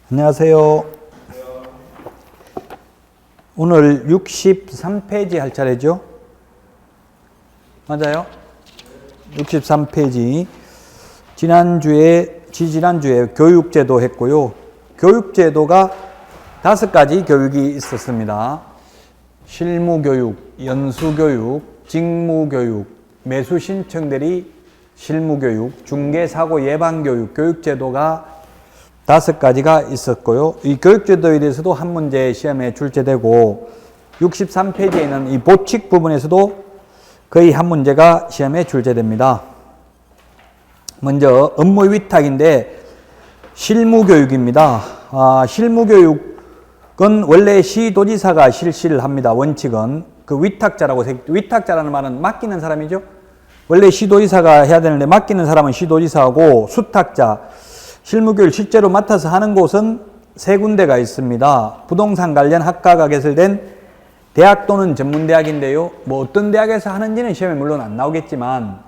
안녕하세요. 오늘 63페이지 할 차례죠? 맞아요? 63페이지. 지지난주에 교육제도 했고요. 교육제도가 5가지 교육이 있었습니다. 실무교육, 연수교육, 직무교육, 매수신청대리 실무교육, 중개사고 예방교육, 교육제도가 5가지가 있었고요. 이 교육제도에 대해서도 한 문제 시험에 출제되고 63페이지에 있는 이 보칙 부분에서도 거의 한 문제가 시험에 출제됩니다. 먼저 업무 위탁인데 실무교육입니다. 실무교육은 원래 시도지사가 실시를 합니다. 원칙은 그 위탁자라는 말은 맡기는 사람이죠. 원래 시도지사가 해야 되는데 맡기는 사람은 시도지사하고 수탁자, 실무교육을 실제로 맡아서 하는 곳은 3군데가 있습니다. 부동산 관련 학과가 개설된 대학 또는 전문대학인데요. 뭐 어떤 대학에서 하는지는 시험에 물론 안 나오겠지만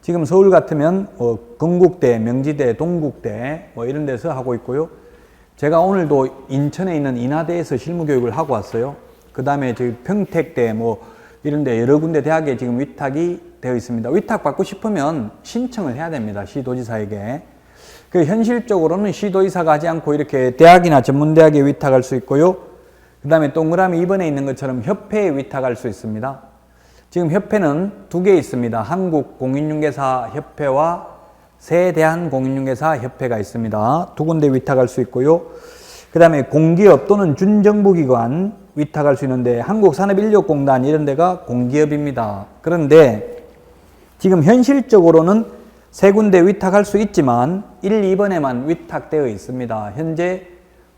지금 서울 같으면 건국대, 명지대, 동국대 뭐 이런 데서 하고 있고요. 제가 오늘도 인천에 있는 인하대에서 실무교육을 하고 왔어요. 그 다음에 저희 평택대 뭐 이런 데 여러 군데 대학에 지금 위탁이 되어 있습니다. 위탁 받고 싶으면 신청을 해야 됩니다. 시도지사에게. 그 현실적으로는 시도지사가 하지 않고 이렇게 대학이나 전문대학에 위탁할 수 있고요. 그 다음에 동그라미 2번에 있는 것처럼 협회에 위탁할 수 있습니다. 지금 협회는 2개 있습니다. 한국공인중개사협회와 세대한공인중개사협회가 있습니다. 2군데 위탁할 수 있고요. 그 다음에 공기업 또는 준정부기관 위탁할 수 있는데 한국산업인력공단 이런 데가 공기업입니다. 그런데 지금 현실적으로는 3군데 위탁할 수 있지만 1, 2번에만 위탁되어 있습니다. 현재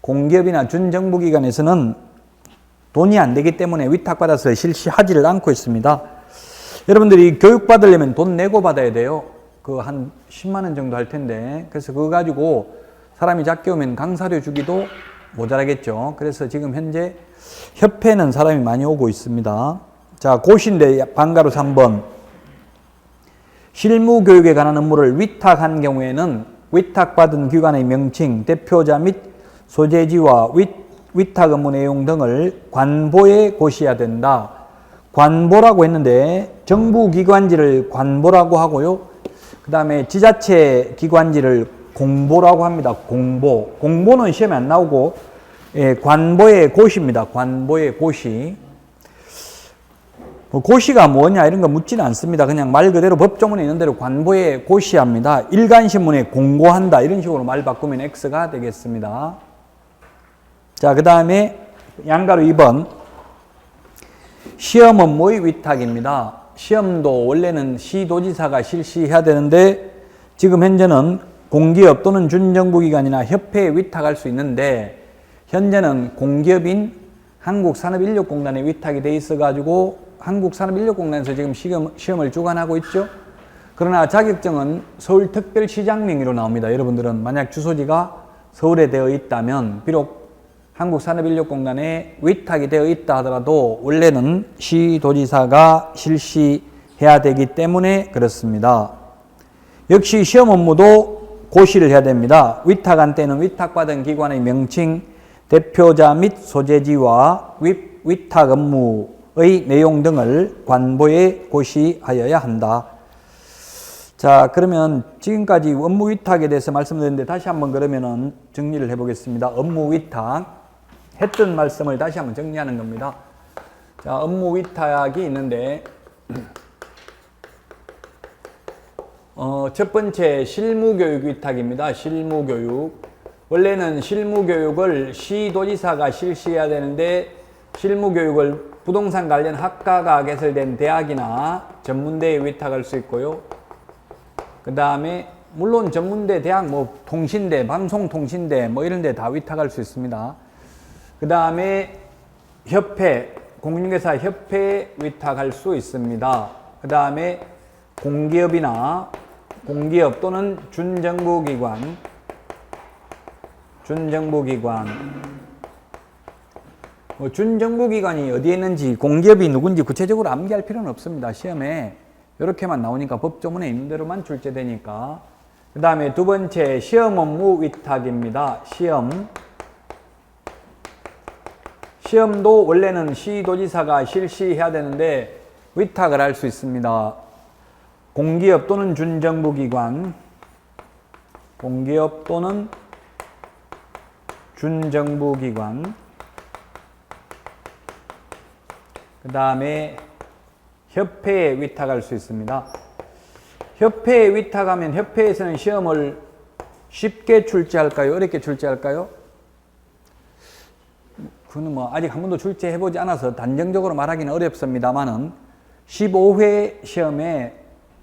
공기업이나 준정부기관에서는 돈이 안 되기 때문에 위탁받아서 실시하지를 않고 있습니다. 여러분들이 교육받으려면 돈 내고 받아야 돼요. 그 한 10만 원 정도 할 텐데. 그래서 그거 가지고 사람이 작게 오면 강사료 주기도 모자라겠죠. 그래서 지금 현재 협회는 사람이 많이 오고 있습니다. 자, 고시인데 방가로 3번. 실무교육에 관한 업무를 위탁한 경우에는 위탁받은 기관의 명칭, 대표자 및 소재지와 위탁 업무 내용 등을 관보에 고시해야 된다. 관보라고 했는데 정부기관지를 관보라고 하고요. 그 다음에 지자체 기관지를 공보라고 합니다. 공보. 공보는 시험에 안 나오고 관보의 고시입니다. 관보의 고시. 고시가 뭐냐 이런 거 묻지는 않습니다. 그냥 말 그대로 법조문에 있는 대로 관보에 고시합니다. 일간신문에 공고한다 이런 식으로 말 바꾸면 X가 되겠습니다. 자, 그 다음에 양가로 2번 시험 업무의 위탁입니다. 시험도 원래는 시도지사가 실시해야 되는데 지금 현재는 공기업 또는 준정부기관이나 협회에 위탁할 수 있는데 현재는 공기업인 한국산업인력공단에 위탁이 돼 있어가지고 한국산업인력공단에서 지금 시험을 주관하고 있죠. 그러나 자격증은 서울특별시장 명의로 나옵니다. 여러분들은 만약 주소지가 서울에 되어 있다면 비록 한국산업인력공단에 위탁이 되어 있다 하더라도 원래는 시도지사가 실시해야 되기 때문에 그렇습니다. 역시 시험 업무도 고시를 해야 됩니다. 위탁한 때는 위탁받은 기관의 명칭, 대표자 및 소재지와 위탁 업무의 내용 등을 관보에 고시하여야 한다. 자, 그러면 지금까지 업무 위탁에 대해서 말씀드렸는데 다시 한번 그러면은 정리를 해보겠습니다. 업무 위탁. 했던 말씀을 다시 한번 정리하는 겁니다. 자, 업무 위탁이 있는데 첫 번째 실무교육 위탁입니다. 실무교육. 원래는 실무교육을 시도지사가 실시해야 되는데 실무교육을 부동산 관련 학과가 개설된 대학이나 전문대에 위탁할 수 있고요. 그 다음에 물론 전문대, 대학, 뭐 통신대, 방송통신대 뭐 이런 데 다 위탁할 수 있습니다. 그 다음에 협회, 공인중개사 협회에 위탁할 수 있습니다. 그 다음에 공기업 또는 준정부기관 준정부기관이 어디에 있는지 공기업이 누군지 구체적으로 암기할 필요는 없습니다. 시험에 이렇게만 나오니까 법조문에 있는 대로만 출제되니까. 그 다음에 두 번째 시험 업무 위탁입니다. 시험 시험도 원래는 시도지사가 실시해야 되는데 위탁을 할 수 있습니다. 공기업 또는 준정부기관, 공기업 또는 준정부기관, 그 다음에 협회에 위탁할 수 있습니다. 협회에 위탁하면 협회에서는 시험을 쉽게 출제할까요? 어렵게 출제할까요? 그거는 뭐 아직 한 번도 출제해보지 않아서 단정적으로 말하기는 어렵습니다만은 15회 시험에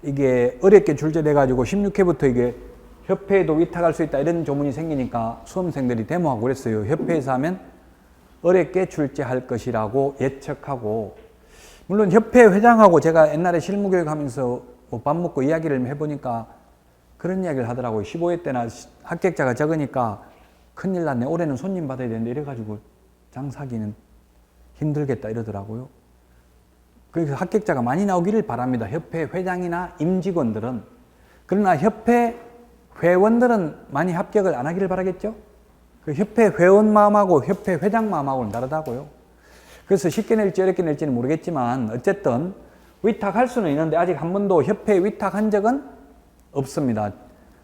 이게 어렵게 출제돼가지고 16회부터 이게 협회에도 위탁할 수 있다 이런 조문이 생기니까 수험생들이 데모하고 그랬어요. 협회에서 하면 어렵게 출제할 것이라고 예측하고, 물론 협회 회장하고 제가 옛날에 실무교육 하면서 뭐 밥 먹고 이야기를 해보니까 그런 이야기를 하더라고요. 15회 때나 합격자가 적으니까 큰일 났네. 올해는 손님 받아야 되는데 이래가지고 장사하기는 힘들겠다 이러더라고요. 그래서 합격자가 많이 나오기를 바랍니다. 협회 회장이나 임직원들은. 그러나 협회 회원들은 많이 합격을 안 하기를 바라겠죠? 그 협회 회원 마음하고 협회 회장 마음하고는 다르다고요. 그래서 쉽게 낼지 어렵게 낼지는 모르겠지만 어쨌든 위탁할 수는 있는데 아직 한 번도 협회에 위탁한 적은 없습니다.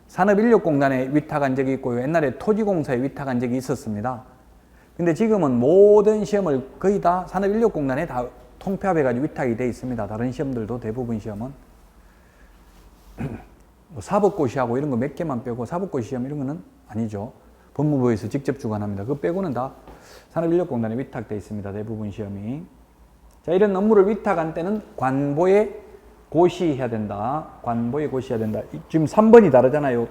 산업인력공단에 위탁한 적이 있고요. 옛날에 토지공사에 위탁한 적이 있었습니다. 근데 지금은 모든 시험을 거의 다 산업인력공단에 다 통폐합해가지고 위탁이 되어 있습니다. 다른 시험들도 대부분 시험은. 뭐 사법고시하고 이런 거 몇 개만 빼고 사법고시 시험 이런 거는 아니죠. 법무부에서 직접 주관합니다. 그거 빼고는 다 산업인력공단에 위탁되어 있습니다. 대부분 시험이. 자, 이런 업무를 위탁한 때는 관보에 고시해야 된다. 관보에 고시해야 된다. 지금 3번이 다르잖아요.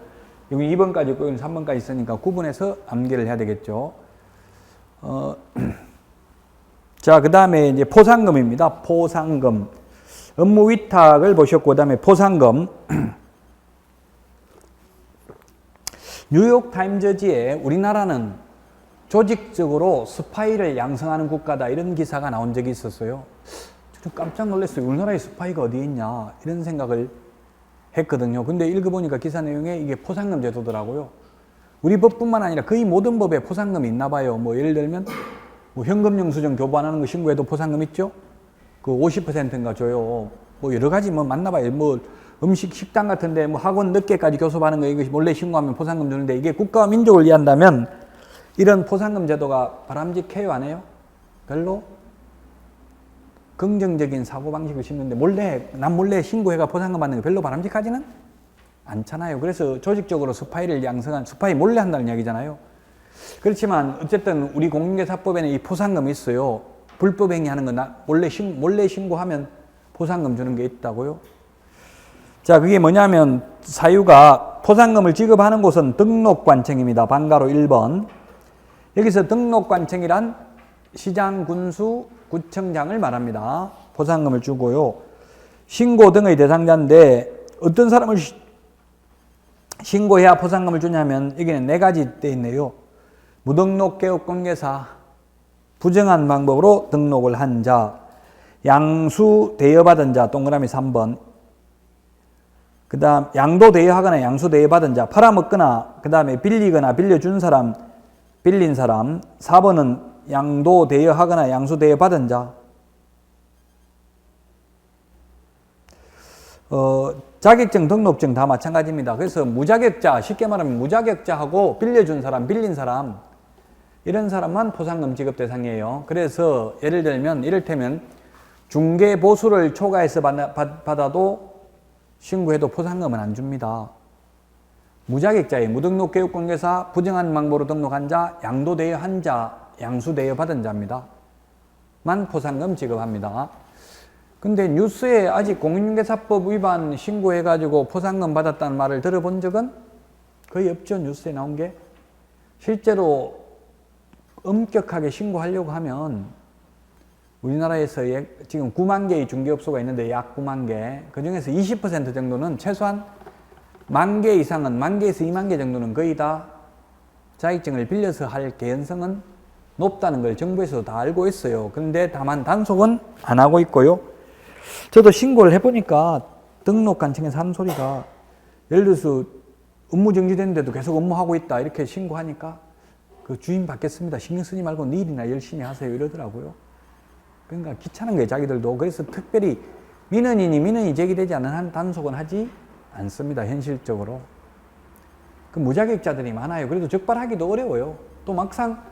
여기 2번까지 있고 여기 3번까지 있으니까 구분해서 암기를 해야 되겠죠. 자, 그 다음에 이제 포상금입니다. 포상금. 업무 위탁을 보셨고, 그 다음에 포상금. 뉴욕타임즈지에 우리나라는 조직적으로 스파이를 양성하는 국가다 이런 기사가 나온 적이 있었어요. 좀 깜짝 놀랐어요. 우리나라에 스파이가 어디에 있냐 이런 생각을 했거든요. 근데 읽어보니까 기사 내용에 이게 포상금 제도더라고요. 우리 법뿐만 아니라 거의 모든 법에 포상금이 있나 봐요. 뭐 예를 들면 뭐 현금 영수증 교부하는 거 신고해도 포상금 있죠? 그 50%인가 줘요. 뭐 여러 가지 뭐 맞나 봐요. 뭐 음식 식당 같은데 뭐 학원 늦게까지 교섭하는 거 이것이 몰래 신고하면 포상금 주는데 이게 국가와 민족을 위한다면 이런 포상금 제도가 바람직해요, 안 해요? 별로 긍정적인 사고방식을 심는데 남 몰래 신고해가 포상금 받는 게 별로 바람직하지는 않잖아요. 그래서 조직적으로 스파이를 양성한, 스파이 몰래 한다는 이야기잖아요. 그렇지만 어쨌든 우리 공인중개사법에는 이 포상금이 있어요. 불법 행위하는 거 몰래 신고하면 포상금 주는 게 있다고요. 자, 그게 뭐냐면 사유가 포상금을 지급하는 곳은 등록관청입니다. 방가로 1번. 여기서 등록관청이란 시장, 군수, 구청장을 말합니다. 포상금을 주고요. 신고 등의 대상자인데 어떤 사람을 신고해야 포상금을 주냐면 여기는 4가지 돼 있네요. 무등록 개업공개사, 부정한 방법으로 등록을 한 자, 양수 대여받은 자, 동그라미 3번. 그 다음 양도 대여하거나 양수 대여받은 자, 팔아먹거나 그 다음에 빌리거나 빌려준 사람, 빌린 사람. 4번은 양도 대여하거나 양수 대여받은 자. 자격증, 등록증 다 마찬가지입니다. 그래서 무자격자, 쉽게 말하면 무자격자하고 빌려준 사람, 빌린 사람 이런 사람만 포상금 지급 대상이에요. 그래서 예를 들면 이를테면 중개보수를 초과해서 받아도 신고해도 포상금은 안 줍니다. 무자격자의 무등록 교육공개사, 부정한 방법으로 등록한 자, 양도 대여한 자, 양수 대여받은 자입니다. 만 포상금 지급합니다. 근데 뉴스에 아직 공인중개사법 위반 신고해가지고 포상금 받았다는 말을 들어본 적은 거의 없죠. 뉴스에 나온 게. 실제로 엄격하게 신고하려고 하면 우리나라에서 지금 9만 개의 중개업소가 있는데 약 9만 개. 그 중에서 20% 정도는 최소한 1만 개 이상은, 1만 개에서 2만 개 정도는 거의 다 자격증을 빌려서 할 개연성은 높다는 걸 정부에서도 다 알고 있어요. 그런데 다만 단속은 안 하고 있고요. 저도 신고를 해보니까 등록관청에서 하는 소리가 예를 들어서 업무 정지됐는데도 계속 업무하고 있다 이렇게 신고하니까 그 주인 받겠습니다. 신경 쓰지 말고 네 일이나 열심히 하세요. 이러더라고요. 그러니까 귀찮은 거예요, 자기들도. 그래서 특별히 민원이 제기되지 않는 한 단속은 하지 않습니다, 현실적으로. 그 무자격자들이 많아요. 그래도 적발하기도 어려워요. 또 막상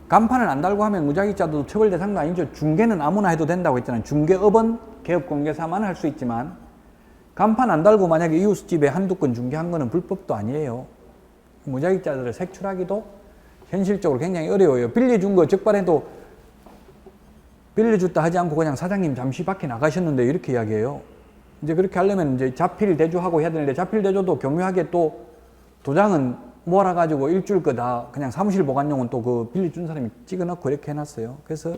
간판을 안 달고 하면 무자격자도 처벌 대상도 아니죠. 중개는 아무나 해도 된다고 했잖아요. 중개업은 개업공개사만 할 수 있지만 간판 안 달고 만약에 이웃집에 한두 건 중개한 거는 불법도 아니에요. 무자격자들을 색출하기도 현실적으로 굉장히 어려워요. 빌려준 거 적발해도 빌려줬다 하지 않고 그냥 사장님 잠시 밖에 나가셨는데 이렇게 이야기해요. 이제 그렇게 하려면 이제 자필 대조하고 해야 되는데 자필 대조도 교묘하게 또 도장은 몰아가지고 일주일 거 다 그냥 사무실 보관용은 또 그 빌려준 사람이 찍어넣고 이렇게 해놨어요. 그래서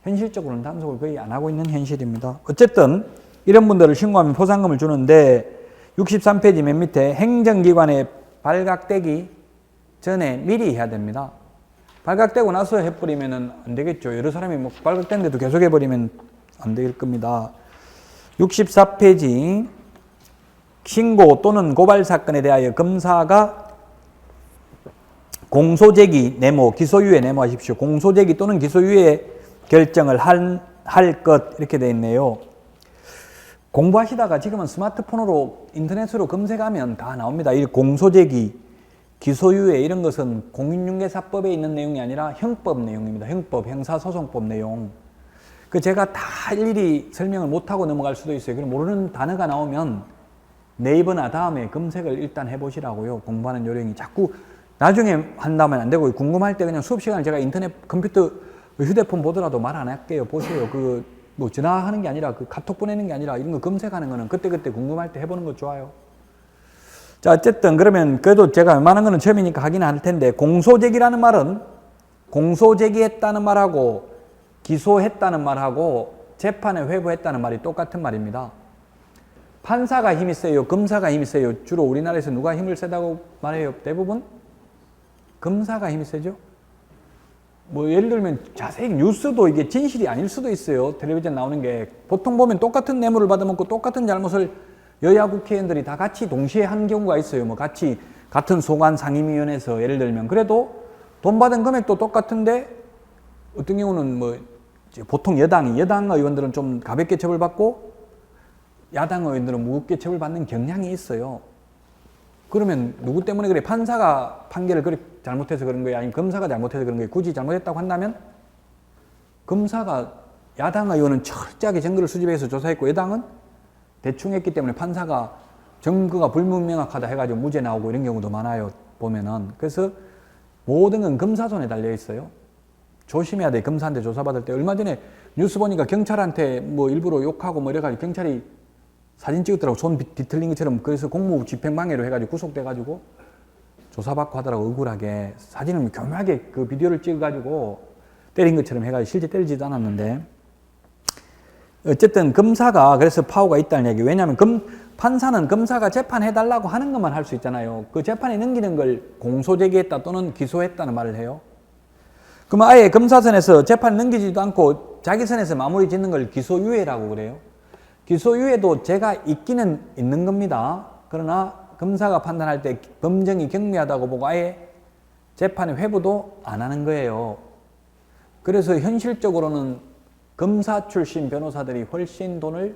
현실적으로는 단속을 거의 안 하고 있는 현실입니다. 어쨌든 이런 분들을 신고하면 포상금을 주는데 63페이지 맨 밑에 행정기관에 발각되기 전에 미리 해야 됩니다. 발각되고 나서 해버리면 안 되겠죠. 여러 사람이 뭐 발각됐는데도 계속 해버리면 안 될 겁니다. 64페이지 신고 또는 고발 사건에 대하여 검사가 공소제기 내모, 기소유예 내모하십시오. 공소제기 또는 기소유예 결정을 할 것 이렇게 되어 있네요. 공부하시다가 지금은 스마트폰으로 인터넷으로 검색하면 다 나옵니다. 이 공소제기, 기소유예 이런 것은 공인중개사법에 있는 내용이 아니라 형법 내용입니다. 형법, 형사소송법 내용. 그 제가 다 일일이 설명을 못하고 넘어갈 수도 있어요. 그럼 모르는 단어가 나오면 네이버나 다음에 검색을 일단 해보시라고요. 공부하는 요령이. 자꾸 나중에 한다면 안 되고 궁금할 때 그냥 수업 시간에 제가 인터넷, 컴퓨터, 휴대폰 보더라도 말 안 할게요. 보세요. 뭐 전화하는 게 아니라 그 카톡 보내는 게 아니라 이런 거 검색하는 거는 그때그때 궁금할 때 해보는 거 좋아요. 자, 어쨌든 그러면 그래도 제가 웬만한 거는 처음이니까 하긴 할 텐데 공소제기라는 말은 공소제기했다는 말하고 기소했다는 말하고 재판에 회부했다는 말이 똑같은 말입니다. 판사가 힘이 세요? 검사가 힘이 세요? 주로 우리나라에서 누가 힘을 세다고 말해요? 대부분? 검사가 힘이 세죠? 뭐 예를 들면 자세히 뉴스도 이게 진실이 아닐 수도 있어요. 텔레비전 나오는 게. 보통 보면 똑같은 뇌물을 받아먹고 똑같은 잘못을 여야 국회의원들이 다 같이 동시에 한 경우가 있어요. 뭐 같은 소관 상임위원회에서 예를 들면. 그래도 돈 받은 금액도 똑같은데 어떤 경우는 뭐 보통 여당 의원들은 좀 가볍게 처벌받고 야당 의원들은 무겁게 처벌받는 경향이 있어요. 그러면 누구 때문에 그래? 판사가 판결을 그렇게 잘못해서 그런 거예요? 아니면 검사가 잘못해서 그런 거예요? 굳이 잘못했다고 한다면 검사가 야당 의원은 철저하게 증거를 수집해서 조사했고 여당은 대충 했기 때문에 판사가 증거가 불분명하다 해가지고 무죄 나오고 이런 경우도 많아요. 보면은. 그래서 모든 건 검사 손에 달려 있어요. 조심해야 돼. 검사한테 조사받을 때. 얼마 전에 뉴스 보니까 경찰한테 뭐 일부러 욕하고 뭐 이래가지고 경찰이 사진 찍었더라고. 손 뒤틀린 것처럼. 그래서 공무 집행방해로 해가지고 구속돼가지고 조사받고 하더라고. 억울하게. 사진을 교묘하게 그 비디오를 찍어가지고 때린 것처럼 해가지고 실제 때리지도 않았는데. 어쨌든 검사가 그래서 파워가 있다는 얘기. 왜냐하면 판사는 검사가 재판해달라고 하는 것만 할 수 있잖아요. 그 재판에 넘기는 걸 공소제기했다 또는 기소했다는 말을 해요. 그러면 아예 검사선에서 재판 넘기지도 않고 자기 선에서 마무리 짓는 걸 기소유예라고 그래요. 기소유예도 제가 있기는 있는 겁니다. 그러나 검사가 판단할 때 범정이 경미하다고 보고 아예 재판에 회부도 안 하는 거예요. 그래서 현실적으로는 검사 출신 변호사들이 훨씬 돈을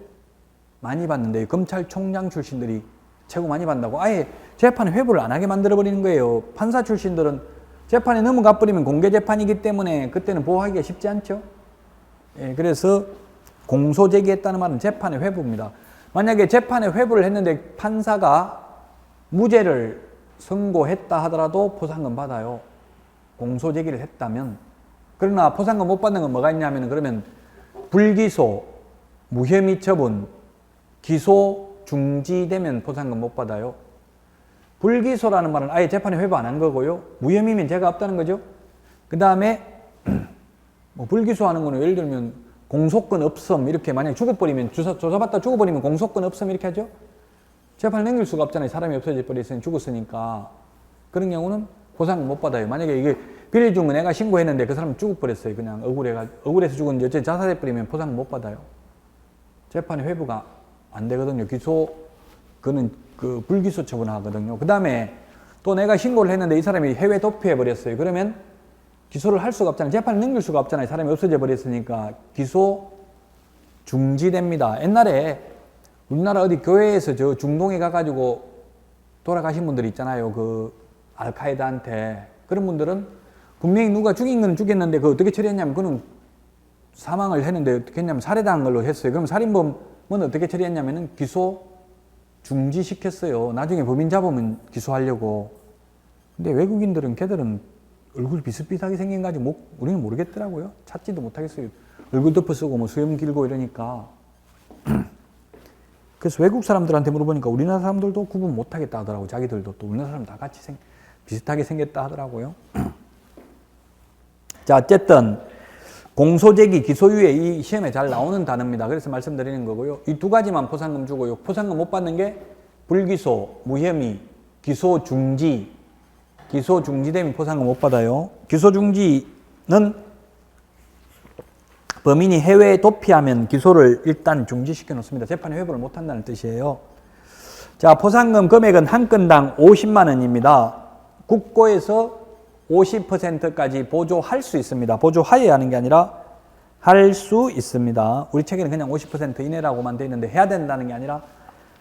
많이 받는데 검찰총장 출신들이 최고 많이 받는다고 아예 재판에 회부를 안 하게 만들어버리는 거예요. 판사 출신들은 재판에 넘어가 버리면 공개재판이기 때문에 그때는 보호하기가 쉽지 않죠. 예, 그래서 공소제기했다는 말은 재판의 회부입니다. 만약에 재판에 회부를 했는데 판사가 무죄를 선고했다 하더라도 포상금 받아요. 공소제기를 했다면. 그러나 포상금 못 받는 건 뭐가 있냐면 그러면 불기소, 무혐의 처분, 기소 중지되면 포상금 못 받아요. 불기소라는 말은 아예 재판에 회부 안 한 거고요. 무혐의면 죄가 없다는 거죠. 그 다음에 뭐 불기소하는 거는 예를 들면 공소권 없음 이렇게 만약에 죽어버리면 조사받다 죽어버리면 공소권 없음 이렇게 하죠. 재판을 넘길 수가 없잖아요. 사람이 없어져 버렸으니 죽었으니까. 그런 경우는 보상을 못 받아요. 만약에 이게 빌려준 거 내가 신고했는데 그 사람 죽어버렸어요. 그냥 억울해서 죽었는데 어째 자살해버리면 보상을 못 받아요. 재판의 회부가 안 되거든요. 그거는 그 불기소 처분하거든요. 그 다음에 또 내가 신고를 했는데 이 사람이 해외 도피해버렸어요. 그러면 기소를 할 수가 없잖아요. 재판을 넘길 수가 없잖아요. 사람이 없어져 버렸으니까 기소 중지됩니다. 옛날에 우리나라 어디 교회에서 저 중동에 가가지고 돌아가신 분들 있잖아요. 그 알카에다한테. 그런 분들은 분명히 누가 죽인 건 죽였는데 그 어떻게 처리했냐면 그는 사망을 했는데 어떻게 했냐면 살해당한 걸로 했어요. 그럼 살인범은 어떻게 처리했냐면은 기소 중지시켰어요. 나중에 범인 잡으면 기소하려고. 근데 외국인들은 걔들은 얼굴 비슷비슷하게 생긴 가지고 우리는 모르겠더라고요. 찾지도 못하겠어요. 얼굴 덮어 쓰고 뭐 수염 길고 이러니까. 그래서 외국 사람들한테 물어보니까 우리나라 사람들도 구분 못하겠다 하더라고요. 자기들도 또 우리나라 사람 다 같이 비슷하게 생겼다 하더라고요. 자, 어쨌든 공소제기, 기소유예 이 시험에 잘 나오는 단어입니다. 그래서 말씀드리는 거고요. 이 두 가지만 포상금 주고요. 포상금 못 받는 게 불기소, 무혐의, 기소 중지. 기소 중지되면 포상금 못 받아요. 기소 중지는 범인이 해외에 도피하면 기소를 일단 중지시켜 놓습니다. 재판에 회부를 못 한다는 뜻이에요. 자, 포상금 금액은 한 건당 50만 원입니다. 국고에서 50%까지 보조할 수 있습니다. 보조하여야 하는 게 아니라 할 수 있습니다. 우리 책에는 그냥 50% 이내라고만 되어 있는데 해야 된다는 게 아니라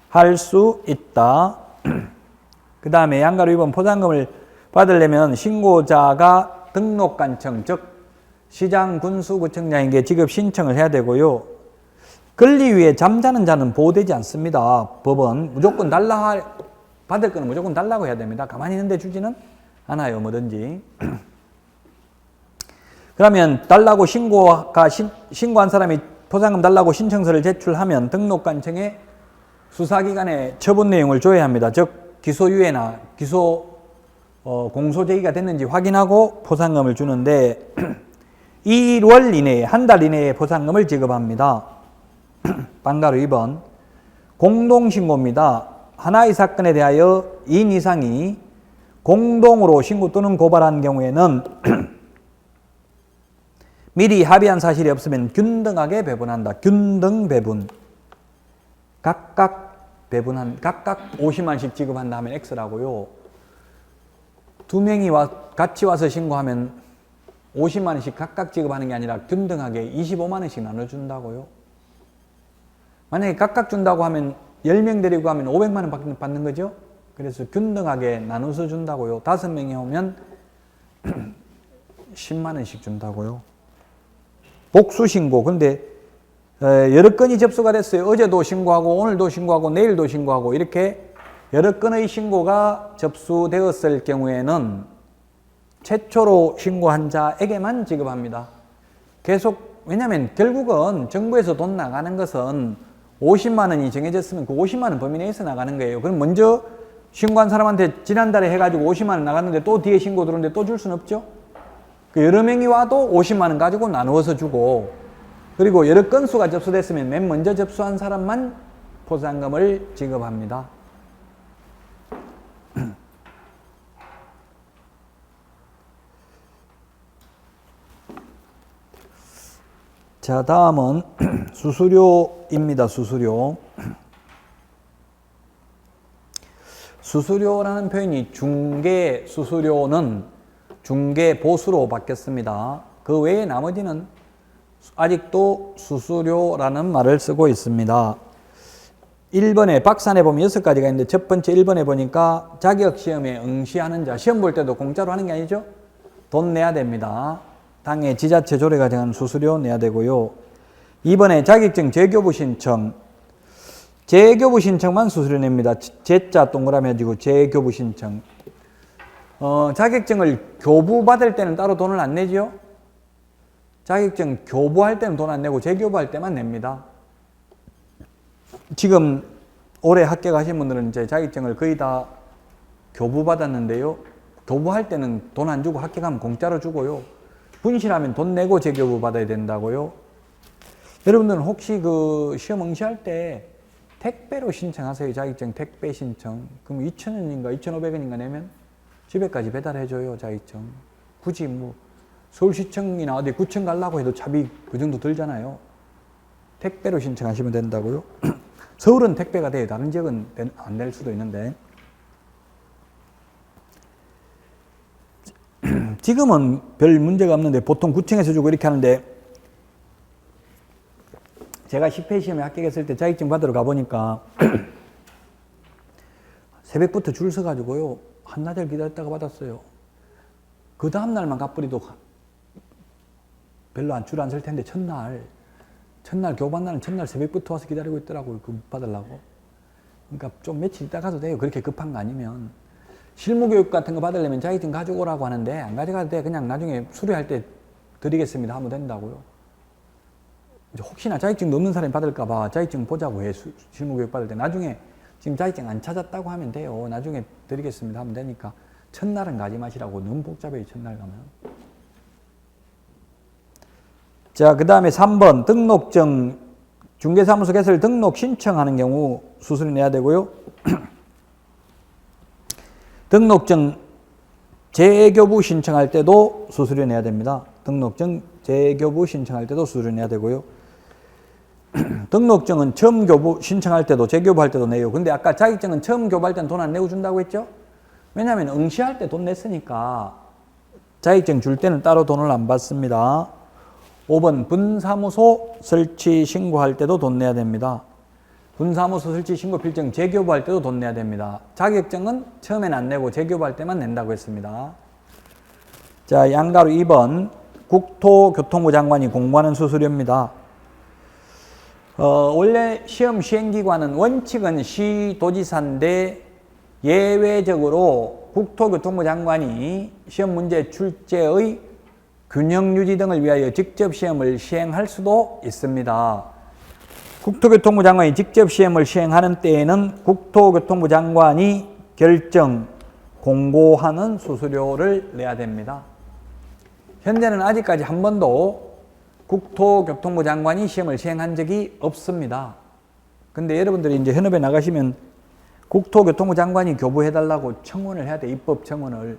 할 수 있다. 그 다음에 양가로 위반 포상금을 받으려면 신고자가 등록관청, 즉 시장, 군수, 구청장에게 지급 신청을 해야 되고요. 권리위에 잠자는 자는 보호되지 않습니다. 법은 무조건 받을 거는 무조건 달라고 해야 됩니다. 가만히 있는데 주지는 않아요. 뭐든지. 그러면 달라고 신고한 사람이 포상금 달라고 신청서를 제출하면 등록관청에 수사기관에 처분 내용을 줘야 합니다. 즉 기소유예나 공소제기가 됐는지 확인하고 포상금을 주는데 1월 이내에 한 달 이내에 포상금을 지급합니다. 방가로 2번 공동신고입니다. 하나의 사건에 대하여 2인 이상이 공동으로 신고 또는 고발한 경우에는 미리 합의한 사실이 없으면 균등하게 배분한다. 균등 배분. 각각 50만씩 지급한다 하면 X라고요. 두 명이 같이 와서 신고하면 50만 원씩 각각 지급하는 게 아니라 균등하게 25만 원씩 나눠준다고요. 만약에 각각 준다고 하면 10명 데리고 가면 500만 원 받는 거죠. 그래서 균등하게 나눠서 준다고요. 5명이 오면 10만 원씩 준다고요. 복수신고. 근데 여러 건이 접수가 됐어요. 어제도 신고하고 오늘도 신고하고 내일도 신고하고 이렇게 여러 건의 신고가 접수되었을 경우에는 최초로 신고한 자에게만 지급합니다. 계속, 왜냐하면 결국은 정부에서 돈 나가는 것은 50만 원이 정해졌으면 그 50만 원 범위 내에서 나가는 거예요. 그럼 먼저 신고한 사람한테 지난달에 해가지고 50만 원 나갔는데 또 뒤에 신고 들어오는데 또 줄 수는 없죠. 그 여러 명이 와도 50만 원 가지고 나누어서 주고, 그리고 여러 건수가 접수됐으면 맨 먼저 접수한 사람만 포상금을 지급합니다. 자, 다음은 수수료입니다. 수수료. 수수료라는 표현이 중개 수수료는 중개 보수로 바뀌었습니다. 그 외에 나머지는 아직도 수수료라는 말을 쓰고 있습니다. 1번에 박스안에 보면 6가지가 있는데 첫 번째 1번에 보니까 자격시험에 응시하는 자, 시험 볼 때도 공짜로 하는 게 아니죠. 돈 내야 됩니다. 당해 지자체 조례가 정한 수수료 내야 되고요. 2번에 자격증 재교부 신청. 재교부 신청만 수수료 냅니다. 제자 동그라미 해지고 재교부 신청. 자격증을 교부받을 때는 따로 돈을 안 내죠. 자격증 교부할 때는 돈 안 내고 재교부할 때만 냅니다. 지금 올해 합격하신 분들은 이제 자격증을 거의 다 교부받았는데요. 교부할 때는 돈 안 주고 합격하면 공짜로 주고요. 분실하면 돈 내고 재교부 받아야 된다고요. 여러분들은 혹시 그 시험 응시할 때 택배로 신청하세요. 자격증 택배 신청. 그럼 2,000원인가 2,500원인가 내면 집에까지 배달해줘요. 자격증. 굳이 뭐 서울시청이나 어디 구청 가려고 해도 차비 그 정도 들잖아요. 택배로 신청하시면 된다고요. 서울은 택배가 돼요. 다른 지역은 안 될 수도 있는데. 지금은 별 문제가 없는데 보통 구청에서 주고 이렇게 하는데 제가 10회 시험에 합격했을 때 자격증 받으러 가보니까 새벽부터 줄 서가지고요. 한나절 기다렸다가 받았어요. 그 다음날만 가버리도 별로 줄 안 설 텐데 첫날 교부받는 첫날 새벽부터 와서 기다리고 있더라고요. 그 받으려고. 그러니까 좀 며칠 있다 가도 돼요. 그렇게 급한 거 아니면. 실무교육 같은 거 받으려면 자격증 가져오라고 하는데 안 가져가도 돼. 그냥 나중에 수료할 때 드리겠습니다 하면 된다고요. 이제 혹시나 자격증 없는 사람이 받을까 봐 자격증 보자고 해. 실무교육 받을 때. 나중에 지금 자격증 안 찾았다고 하면 돼요. 나중에 드리겠습니다 하면 되니까. 첫날은 가지 마시라고. 너무 복잡해요. 첫날 가면. 자, 그 다음에 3번 등록증 중개사무소 개설 등록 신청하는 경우 수수료 내야 되고요. 등록증 재교부 신청할 때도 수수료 내야 됩니다. 등록증 재교부 신청할 때도 수수료 내야 되고요. 등록증은 처음 교부 신청할 때도 재교부할 때도 내요. 근데 아까 자격증은 처음 교부할 때는 돈 안 내고 준다고 했죠? 왜냐하면 응시할 때 돈 냈으니까 자격증 줄 때는 따로 돈을 안 받습니다. 5번 분사무소 설치 신고할 때도 돈 내야 됩니다. 분사무소 설치 신고 필증 재교부할 때도 돈 내야 됩니다. 자격증은 처음엔 안 내고 재교부할 때만 낸다고 했습니다. 자, 양가로 2번 국토교통부 장관이 공부하는 수수료입니다. 원래 시험 시행기관은 원칙은 시도지사인데 예외적으로 국토교통부 장관이 시험 문제 출제의 균형 유지 등을 위하여 직접 시험을 시행할 수도 있습니다. 국토교통부 장관이 직접 시험을 시행하는 때에는 국토교통부 장관이 결정, 공고하는 수수료를 내야 됩니다. 현재는 아직까지 한 번도 국토교통부 장관이 시험을 시행한 적이 없습니다. 근데 여러분들이 이제 현업에 나가시면 국토교통부 장관이 교부해달라고 청원을 해야 돼. 입법 청원을.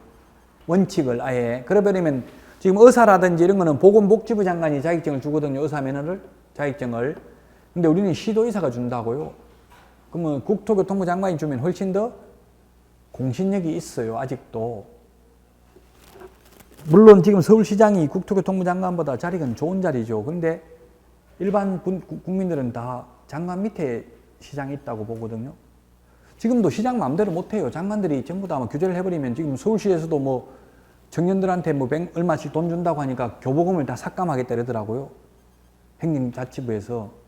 원칙을 아예. 그러버리면 지금 의사라든지 이런 거는 보건복지부 장관이 자격증을 주거든요. 의사 면허를. 자격증을. 근데 우리는 시도의사가 준다고요. 그러면 국토교통부 장관이 주면 훨씬 더 공신력이 있어요. 아직도. 물론 지금 서울시장이 국토교통부 장관보다 자리가 좋은 자리죠. 근데 일반 국민들은 다 장관 밑에 시장이 있다고 보거든요. 지금도 시장 마음대로 못해요. 장관들이 전부 다 규제를 해버리면 지금 서울시에서도 뭐 청년들한테 뭐 얼마씩 돈 준다고 하니까 교보금을 다 삭감하겠다 이러더라고요. 행정자치부에서.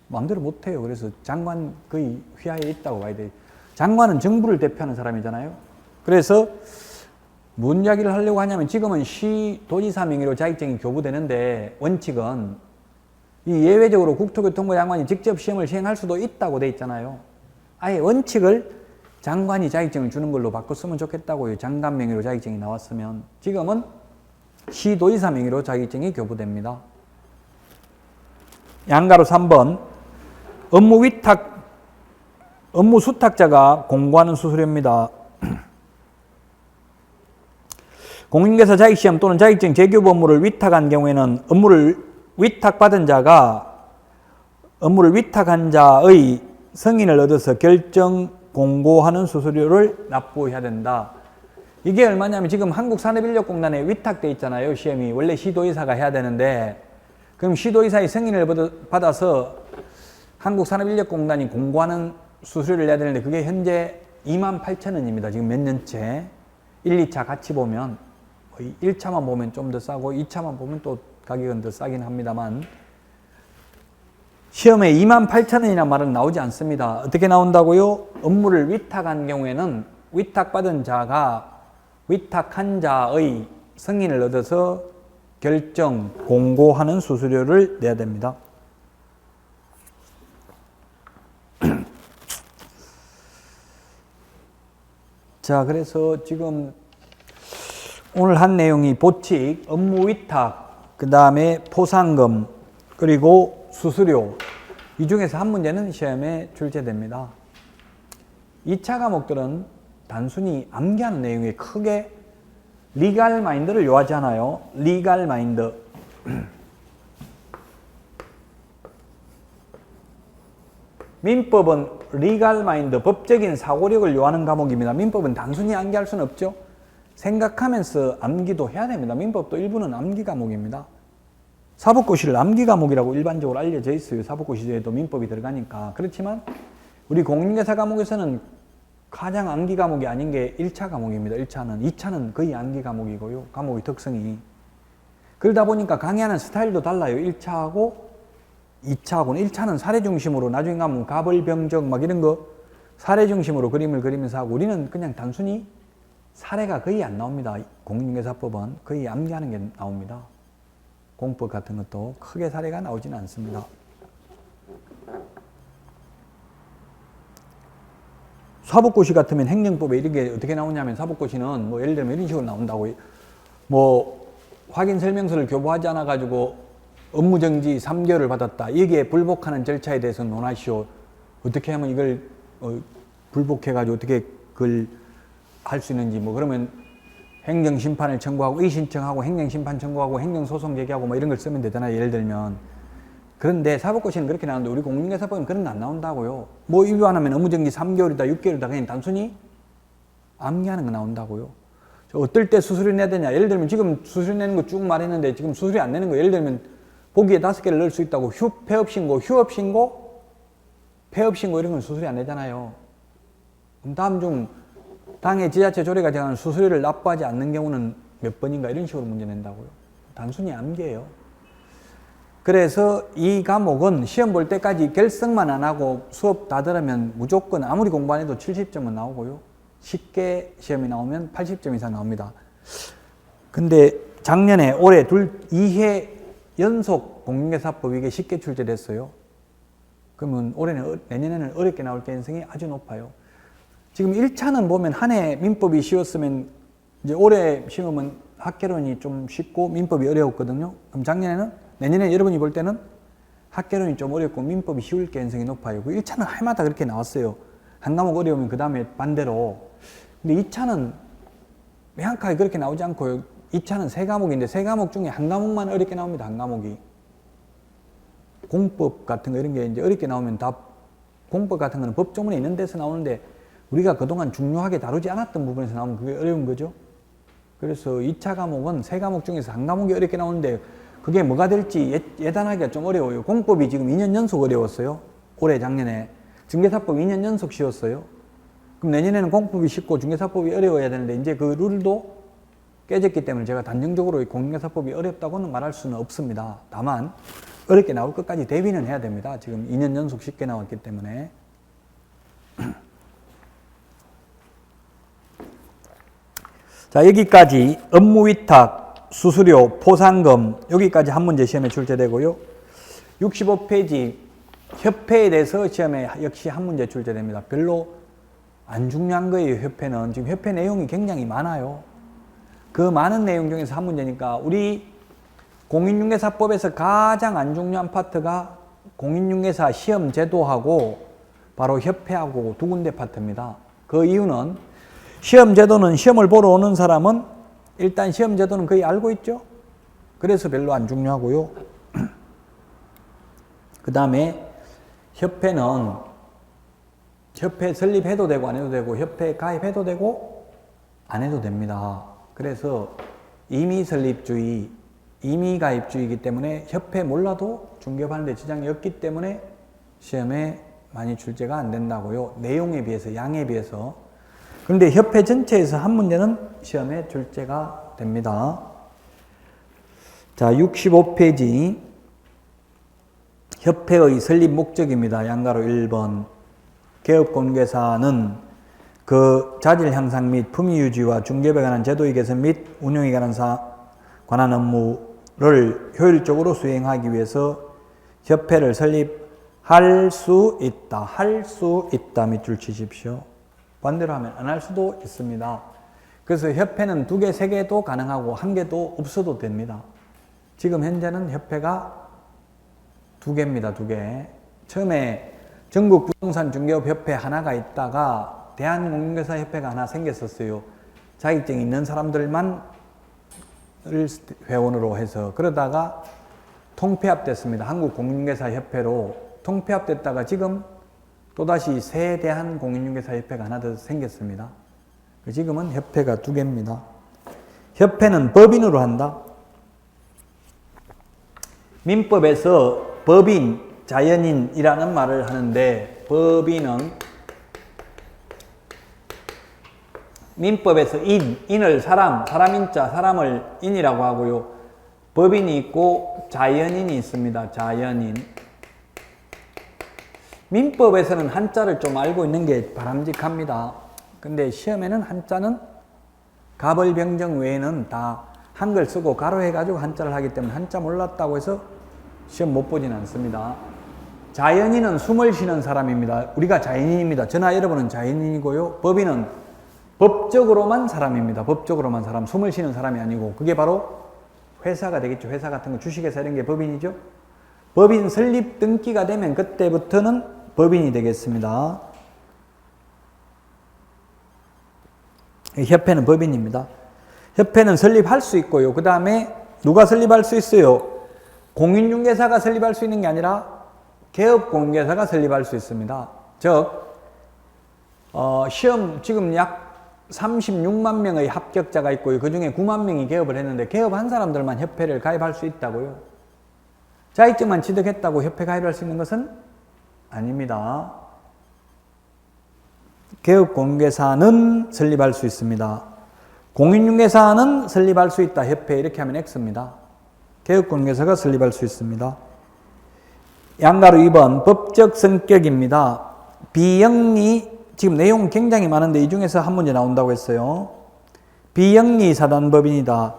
마음대로 못해요. 그래서 장관 거의 휘하에 있다고 봐야 돼요. 장관은 정부를 대표하는 사람이잖아요. 그래서 뭔 이야기를 하려고 하냐면 지금은 시도지사 명의로 자격증이 교부되는데 원칙은 이 예외적으로 국토교통부 장관이 직접 시험을 시행할 수도 있다고 돼 있잖아요. 아예 원칙을 장관이 자격증을 주는 걸로 바꿨으면 좋겠다고요. 장관 명의로 자격증이 나왔으면. 지금은 시도지사 명의로 자격증이 교부됩니다. 양가로 3번 업무 수탁자가 공고하는 수수료입니다. 공인중개사 자격시험 또는 자격증 재교부 업무를 위탁한 경우에는 업무를 위탁한 자의 승인을 얻어서 결정 공고하는 수수료를 납부해야 된다. 이게 얼마냐면 지금 한국산업인력공단에 위탁돼 있잖아요. 시험이. 원래 시도의사가 해야 되는데 그럼 시도의사의 승인을 받아서 한국산업인력공단이 공고하는 수수료를 내야 되는데 그게 현재 28,000원입니다. 지금 몇 년째. 1, 2차 같이 보면 1차만 보면 좀 더 싸고 2차만 보면 또 가격은 더 싸긴 합니다만 시험에 28,000원이라는 말은 나오지 않습니다. 어떻게 나온다고요? 업무를 위탁한 경우에는 위탁한 자의 승인을 얻어서 결정, 공고하는 수수료를 내야 됩니다. 자, 그래서 지금 오늘 한 내용이 보칙, 업무 위탁, 그 다음에 포상금, 그리고 수수료. 이 중에서 한 문제는 시험에 출제됩니다. 2차 과목들은 단순히 암기하는 내용이 크게 리갈 마인드를 요하지 않아요. 리갈 마인드. 민법은 리갈 마인드, 법적인 사고력을 요하는 과목입니다. 민법은 단순히 암기할 수는 없죠. 생각하면서 암기도 해야 됩니다. 민법도 일부는 암기 과목입니다. 사법고시를 암기 과목이라고 일반적으로 알려져 있어요. 사법고시에도 민법이 들어가니까. 그렇지만 우리 공인중개사 과목에서는 가장 암기 과목이 아닌 게 1차 과목입니다. 1차는. 2차는 거의 암기 과목이고요. 과목의 특성이. 그러다 보니까 강의하는 스타일도 달라요. 1차하고 2차하고는. 1차는 사례 중심으로, 나중에 가면 가벌병정 막 이런 거 사례 중심으로 그림을 그리면서 하고, 우리는 그냥 단순히 사례가 거의 안 나옵니다. 공인중개사법은 거의 암기하는 게 나옵니다. 공법 같은 것도 크게 사례가 나오지는 않습니다. 사법고시 같으면 행정법에 이런 게 어떻게 나오냐면, 사법고시는 뭐 예를 들면 이런 식으로 나온다고. 뭐 확인 설명서를 교부하지 않아 가지고 업무정지 3개월을 받았다. 여기에 불복하는 절차에 대해서 논하시오. 어떻게 하면 이걸 불복해 가지고 어떻게 그걸 할 수 있는지. 뭐 그러면 행정심판을 청구하고 이의신청하고 행정심판 청구하고 행정소송 제기하고 뭐 이런 걸 쓰면 되잖아요. 예를 들면. 그런데 사법고시는 그렇게 나오는데 우리 공인중개사법은 그런 거 안 나온다고요. 뭐 위반하면 업무정지 3개월이다 6개월이다 그냥 단순히 암기하는 거 나온다고요. 어떨 때 수수료 내야 되냐. 예를 들면 지금 수수료 내는 거 쭉 말했는데 지금 수수료 안 내는 거, 예를 들면 보기에 5개를 넣을 수 있다고 폐업신고, 휴업신고, 폐업신고 이런 건 수수료 안 내잖아요. 그럼 다음 중 당해 지자체 조례가 정하는 수수료를 납부하지 않는 경우는 몇 번인가 이런 식으로 문제 낸다고요. 단순히 암기예요. 그래서 이 과목은 시험 볼 때까지 결석만 안 하고 수업 다 들으면 무조건 아무리 공부 안 해도 70점은 나오고요. 쉽게 시험이 나오면 80점 이상 나옵니다. 근데 작년에 올해 2회 연속 공인중개사법 이게 쉽게 출제됐어요. 그러면 올해는, 내년에는 어렵게 나올 가능성이 아주 높아요. 지금 1차는 보면 한 해 민법이 쉬웠으면 이제 올해 시험은 학개론이 좀 쉽고 민법이 어려웠거든요. 그럼 작년에는, 내년에 여러분이 볼 때는 학개론이 좀 어렵고 민법이 쉬울 가능성이 높아요. 그 1차는 해마다 그렇게 나왔어요. 한 과목 어려우면 그 다음에 반대로. 근데 2차는 명확하게 그렇게 나오지 않고요. 2차는 3과목인데 3과목 중에 한 과목만 어렵게 나옵니다. 한 과목이. 공법 같은 거 이런 게 이제 어렵게 나오면 다, 공법 같은 거는 법조문에 있는 데서 나오는데 우리가 그동안 중요하게 다루지 않았던 부분에서 나오면 그게 어려운 거죠. 그래서 2차 과목은 3과목 중에서 한 과목이 어렵게 나오는데 그게 뭐가 될지 예단하기가 좀 어려워요. 공법이 지금 2년 연속 어려웠어요. 올해 작년에. 중개사법 2년 연속 쉬웠어요. 그럼 내년에는 공법이 쉽고 중개사법이 어려워야 되는데 이제 그 룰도 깨졌기 때문에 제가 단정적으로 공인중개사법이 어렵다고는 말할 수는 없습니다. 다만 어렵게 나올 것까지 대비는 해야 됩니다. 지금 2년 연속 쉽게 나왔기 때문에. 자, 여기까지 업무위탁, 수수료, 포상금, 여기까지 한 문제 시험에 출제되고요. 65페이지 협회에 대해서 시험에 역시 한 문제 출제됩니다. 별로 안 중요한 거예요. 협회는. 지금 협회 내용이 굉장히 많아요. 그 많은 내용 중에서 한 문제니까 우리 공인중개사법에서 가장 안 중요한 파트가 공인중개사 시험 제도하고 바로 협회하고 두 군데 파트입니다. 그 이유는 시험 제도는 시험을 보러 오는 사람은 일단 시험 제도는 거의 알고 있죠. 그래서 별로 안 중요하고요. 그 다음에 협회는 협회 설립해도 되고 안 해도 되고 협회 가입해도 되고 안 해도 됩니다. 그래서 임의 설립주의, 임의 가입주의이기 때문에 협회 몰라도 중개하는데 지장이 없기 때문에 시험에 많이 출제가 안 된다고요. 내용에 비해서, 양에 비해서. 그런데 협회 전체에서 한 문제는 시험에 출제가 됩니다. 자, 65페이지 협회의 설립 목적입니다. 양가로 1번. 개업공개사는 그 자질 향상 및 품위 유지와 중개업에 관한 제도의 개선 및 운영에 관한 업무를 효율적으로 수행하기 위해서 협회를 설립할 수 있다. 할 수 있다 밑줄 치십시오. 반대로 하면 안 할 수도 있습니다. 그래서 협회는 2개, 3개도 가능하고 1개도 없어도 됩니다. 지금 현재는 협회가 2개입니다. 2개. 처음에 전국 부동산 중개업 협회 하나가 있다가 대한공인중개사 협회가 하나 생겼었어요. 자격증이 있는 사람들만 회원으로 해서. 그러다가 통폐합됐습니다. 한국공인중개사 협회로 통폐합됐다가 지금 또다시 새 대한공인중개사 협회가 하나 더 생겼습니다. 지금은 협회가 2개입니다. 협회는 법인으로 한다. 민법에서 법인, 자연인이라는 말을 하는데 법인은 민법에서 인을 사람인자, 사람을 인이라고 하고요. 법인이 있고 자연인이 있습니다. 자연인. 민법에서는 한자를 좀 알고 있는 게 바람직합니다. 근데 시험에는 한자는 가벌병정 외에는 다 한글 쓰고 가로해가지고 한자를 하기 때문에 한자 몰랐다고 해서 시험 못 보진 않습니다. 자연인은 숨을 쉬는 사람입니다. 우리가 자연인입니다. 저나 여러분은 자연인이고요. 법인은 법적으로만 사람입니다. 법적으로만 사람, 숨을 쉬는 사람이 아니고 그게 바로 회사가 되겠죠. 회사 같은 거, 주식회사 이런 게 법인이죠. 법인 설립 등기가 되면 그때부터는 법인이 되겠습니다. 협회는 법인입니다. 협회는 설립할 수 있고요. 그 다음에 누가 설립할 수 있어요? 공인중개사가 설립할 수 있는 게 아니라 개업공개사가 설립할 수 있습니다. 즉 시험 지금 약 36만 명의 합격자가 있고요. 그 중에 9만 명이 개업을 했는데 개업한 사람들만 협회를 가입할 수 있다고요. 자격증만 취득했다고 협회 가입할 수 있는 것은 아닙니다. 개업공개사는 설립할 수 있습니다. 공인중개사는 설립할 수 있다. 협회 이렇게 하면 X입니다. 개업공개사가 설립할 수 있습니다. 양가로 2번 법적 성격입니다. 비영리, 지금 내용 굉장히 많은데 이 중에서 한 문제 나온다고 했어요. 비영리 사단법인이다.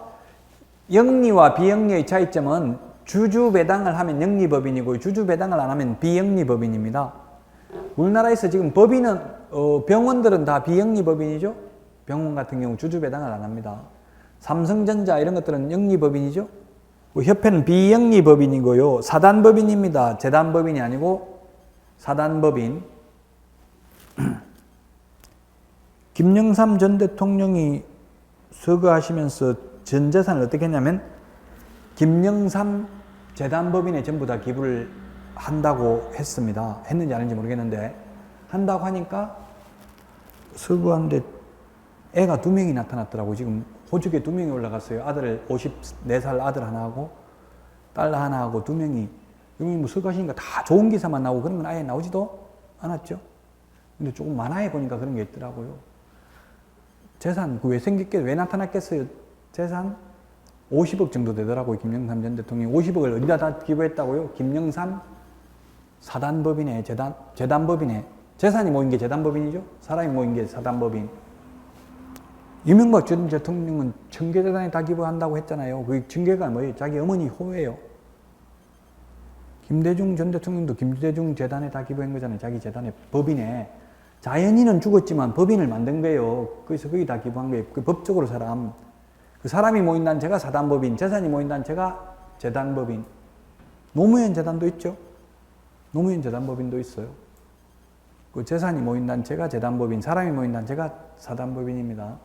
영리와 비영리의 차이점은 주주배당을 하면 영리법인이고 주주배당을 안 하면 비영리법인입니다. 우리나라에서 지금 법인은 병원들은 다 비영리법인이죠. 병원 같은 경우 주주배당을 안 합니다. 삼성전자 이런 것들은 영리법인이죠. 협회는 비영리법인이고요. 사단법인입니다. 재단법인이 아니고 사단법인. 김영삼 전 대통령이 서거하시면서 전 재산을 어떻게 했냐면 김영삼 재단법인에 전부 다 기부를 한다고 했습니다. 했는지 아닌지 모르겠는데 한다고 하니까 서거하는데 애가 2명이 나타났더라고요. 지금 호주에 2명이 올라갔어요. 아들 54살 아들 하나하고 딸 하나하고 2명이 여기 뭐 서거하시니까 다 좋은 기사만 나오고 그런 건 아예 나오지도 않았죠. 근데 조금 만화에 보니까 그런 게 있더라고요. 재산 왜 생겼겠어요? 왜 나타났겠어요? 재산 50억 정도 되더라고요. 김영삼 전 대통령이 50억을 어디다 다 기부했다고요? 김영삼 사단법인에 재단법인에 재산이 모인 게 재단법인이죠. 사람이 모인 게 사단법인. 이명박 전 대통령은 청계재단에 다 기부한다고 했잖아요. 그 청계가 뭐예요? 자기 어머니 호예요. 김대중 전 대통령도 김대중 재단에 다 기부한 거잖아요. 자기 재단에 법인에. 자연인은 죽었지만 법인을 만든 거예요. 그래서 거기 다 기부한 거예요. 그 법적으로 사람. 그 사람이 모인 단체가 사단법인, 재산이 모인 단체가 재단법인. 노무현 재단도 있죠. 노무현 재단법인도 있어요. 그 재산이 모인 단체가 재단법인, 사람이 모인 단체가 사단법인입니다.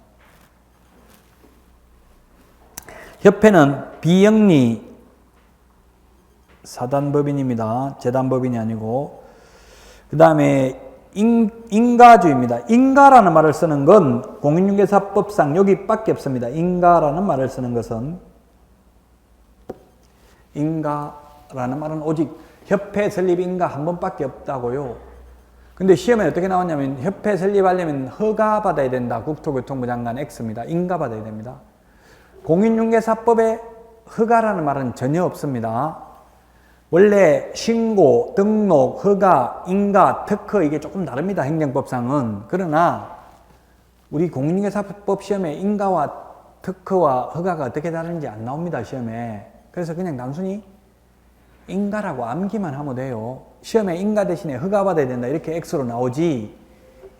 협회는 비영리 사단법인입니다. 재단법인이 아니고. 그 다음에 인가주의입니다. 인가라는 말을 쓰는 건 공인중개사법상 여기밖에 없습니다. 인가라는 말을 쓰는 것은 인가라는 말은 오직 협회 설립 인가 한 번밖에 없다고요. 근데 시험에 어떻게 나왔냐면 협회 설립하려면 허가 받아야 된다. 국토교통부 장관 X입니다. 인가 받아야 됩니다. 공인중개사법에 허가라는 말은 전혀 없습니다. 원래 신고, 등록, 허가, 인가, 특허 이게 조금 다릅니다. 행정법상은. 그러나 우리 공인중개사법 시험에 인가와 특허와 허가가 어떻게 다른지 안 나옵니다. 시험에. 그래서 그냥 단순히 인가라고 암기만 하면 돼요. 시험에 인가 대신에 허가 받아야 된다 이렇게 X로 나오지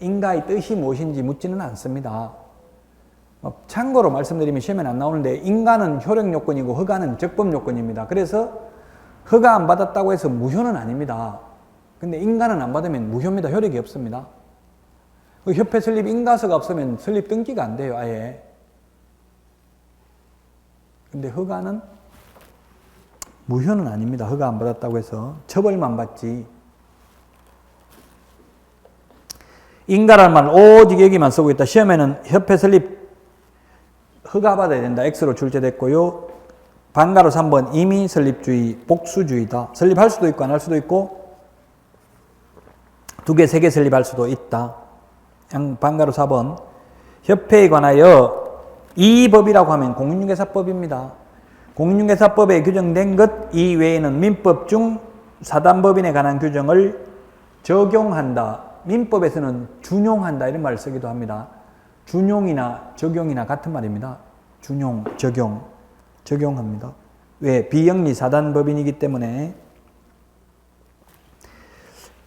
인가의 뜻이 무엇인지 묻지는 않습니다. 참고로 말씀드리면 시험에는 안 나오는데 인가는 효력 요건이고 허가는 적법 요건입니다. 그래서 허가 안 받았다고 해서 무효는 아닙니다. 근데 인가는 안 받으면 무효입니다. 효력이 없습니다. 협회 설립 인가서가 없으면 설립 등기가 안 돼요. 아예. 근데 허가는 무효는 아닙니다. 허가 안 받았다고 해서 처벌만 받지. 인가라는 말 오직 여기만 쓰고 있다. 시험에는 협회 설립 허가받아야 된다. X로 출제됐고요. 반가로 3번 이미 설립주의, 복수주의다. 설립할 수도 있고 안 할 수도 있고 2개, 3개 설립할 수도 있다. 반가로 4번 협회에 관하여 이 법이라고 하면 공인중개사법입니다. 공인중개사법에 규정된 것 이외에는 민법 중 사단법인에 관한 규정을 적용한다. 민법에서는 준용한다 이런 말을 쓰기도 합니다. 준용이나 적용이나 같은 말입니다. 준용, 적용합니다. 왜? 비영리 사단법인이기 때문에.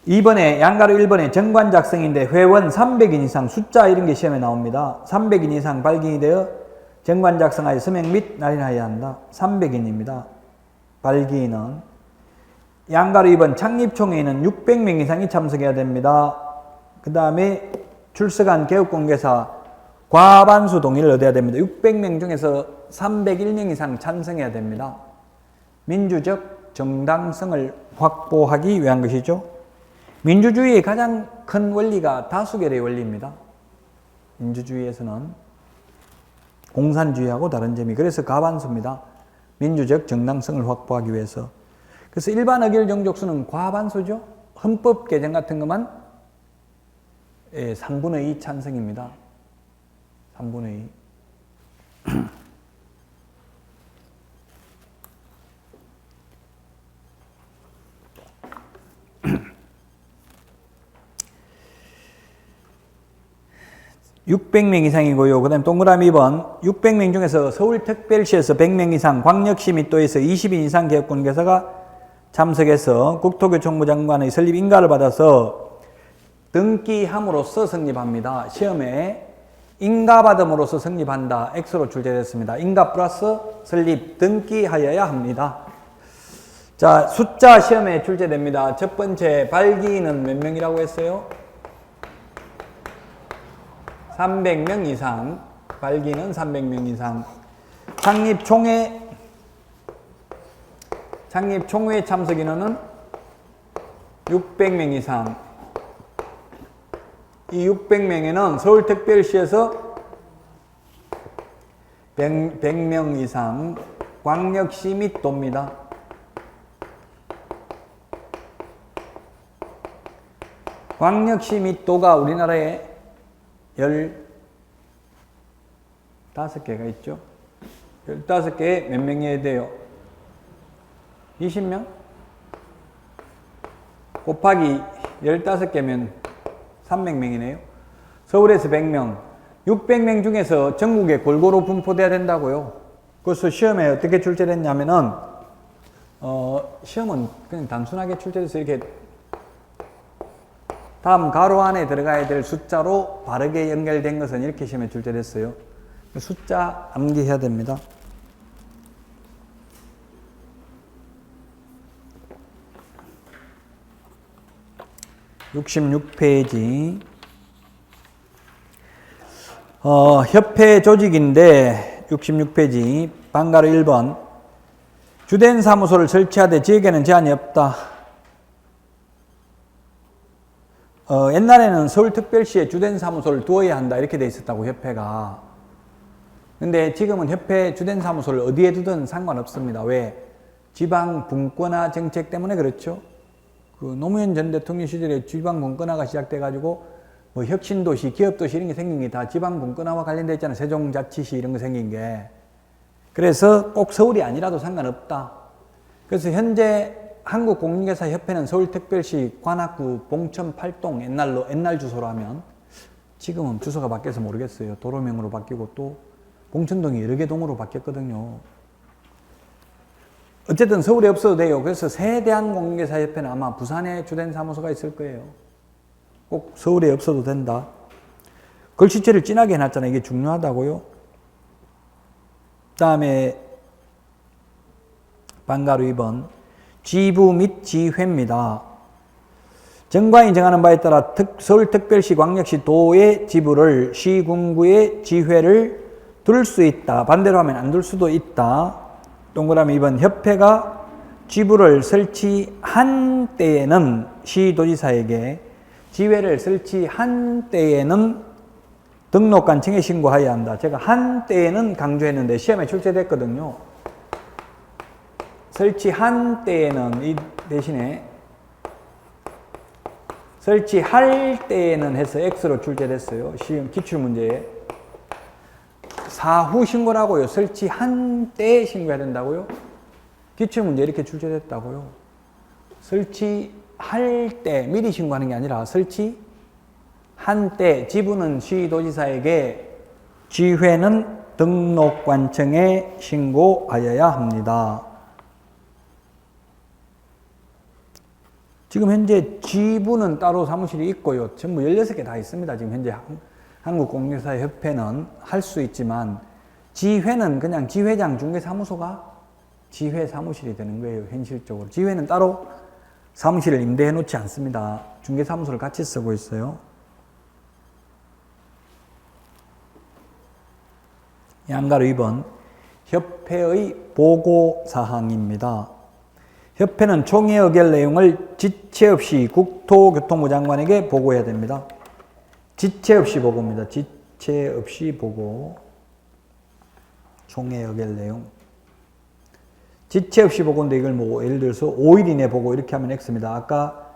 2번에 양가로 1번에 정관 작성인데 회원 300인 이상 숫자 이런 게 시험에 나옵니다. 300인 이상 발기인이 되어 정관 작성하여 서명 및 날인하여야 한다. 300인입니다. 발기인은. 양가로 2번 창립총회에는 600명 이상이 참석해야 됩니다. 그 다음에 출석한 개업공개사 과반수 동의를 얻어야 됩니다. 600명 중에서 301명 이상 찬성해야 됩니다. 민주적 정당성을 확보하기 위한 것이죠. 민주주의의 가장 큰 원리가 다수결의 원리입니다. 민주주의에서는 공산주의하고 다른 점이 그래서 과반수입니다. 민주적 정당성을 확보하기 위해서. 그래서 일반 의결 정족수는 과반수죠. 헌법 개정 같은 것만 3분의 2 찬성입니다. 3분의 2. (600명) 이상이고요. 그 다음에 동그라미 2번 600명 중에서 서울특별시에서 100명 이상, 광역시 및 도에서 20인 이상 개업공개사가 참석해서 국토교통부 장관의 설립 인가를 받아서 등기함으로써 성립합니다. 시험에 인가받음으로써 성립한다. X로 출제됐습니다. 인가 플러스 설립, 등기하여야 합니다. 자, 숫자 시험에 출제됩니다. 첫 번째 발기인은 몇 명이라고 했어요? 300명 이상. 발기는 300명 이상. 창립총회 참석 인원은 600명 이상. 이 600명에는 서울특별시에서 100명 이상, 광역시 및 도입니다. 광역시 및 도가 우리나라에 15개가 있죠. 15개에 몇 명이어야 돼요? 20명? 곱하기 15개면 300명이네요. 서울에서 100명, 600명 중에서 전국에 골고루 분포돼야 된다고요. 그래서 시험에 어떻게 출제됐냐면은, 시험은 그냥 단순하게 출제돼서 이렇게 다음 가로 안에 들어가야 될 숫자로 바르게 연결된 것은 이렇게 시험에 출제됐어요. 숫자 암기해야 됩니다. (66페이지) 협회 조직인데 66페이지 반가로 1번 주된 사무소를 설치하되 지역에는 제한이 없다. 옛날에는 서울특별시에 주된 사무소를 두어야 한다 이렇게 돼 있었다고 협회가. 근데 지금은 협회 주된 사무소를 어디에 두든 상관없습니다. 왜? 지방 분권화 정책 때문에 그렇죠. 그 노무현 전 대통령 시절에 지방 분권화가 시작돼가지고 뭐 혁신도시, 기업도시 이런 게 생긴 게 다 지방 분권화와 관련돼 있잖아요. 세종자치시 이런 거 생긴 게. 그래서 꼭 서울이 아니라도 상관없다. 그래서 현재 한국공인중개사협회는 서울특별시 관악구 봉천 8동 옛날 주소로 하면 지금은 주소가 바뀌어서 모르겠어요. 도로명으로 바뀌고 또 봉천동이 여러 개 동으로 바뀌었거든요. 어쨌든 서울에 없어도 돼요. 그래서 세대한공인중개사협회는 아마 부산에 주된 사무소가 있을 거예요. 꼭 서울에 없어도 된다. 글씨체를 진하게 해놨잖아요. 이게 중요하다고요. 그 다음에 반가로 2번 지부 및 지회입니다. 정관이 정하는 바에 따라 서울특별시, 광역시, 도의 지부를 시군구의 지회를 둘 수 있다. 반대로 하면 안 둘 수도 있다. 동그라미 2번 협회가 지부를 설치한 때에는 시도지사에게 지회를 설치한 때에는 등록관청에 신고하여야 한다. 제가 한때에는 강조했는데 시험에 출제됐거든요. 설치한 때에는 이 대신에 설치할 때에는 해서 X로 출제됐어요. 시험 기출문제에. 사후 신고라고요. 설치한 때 신고해야 된다고요. 기출문제 이렇게 출제됐다고요. 설치할 때 미리 신고하는 게 아니라 설치한 때 지부는 시도지사에게 지회는 등록관청에 신고하여야 합니다. 지금 현재 지부는 따로 사무실이 있고요. 전부 16개 다 있습니다. 지금 현재 한국공인중개사협회는 할 수 있지만 지회는 그냥 지회장 중개사무소가 지회 사무실이 되는 거예요. 현실적으로. 지회는 따로 사무실을 임대해 놓지 않습니다. 중개사무소를 같이 쓰고 있어요. 양가로 2번 협회의 보고사항입니다. 협회는 총회 의결 내용을 지체 없이 국토교통부 장관에게 보고해야 됩니다. 지체 없이 보고입니다. 지체 없이 보고. 총회 의결 내용. 지체 없이 보고인데 이걸 뭐 예를 들어서 5일 이내 보고 이렇게 하면 X입니다. 아까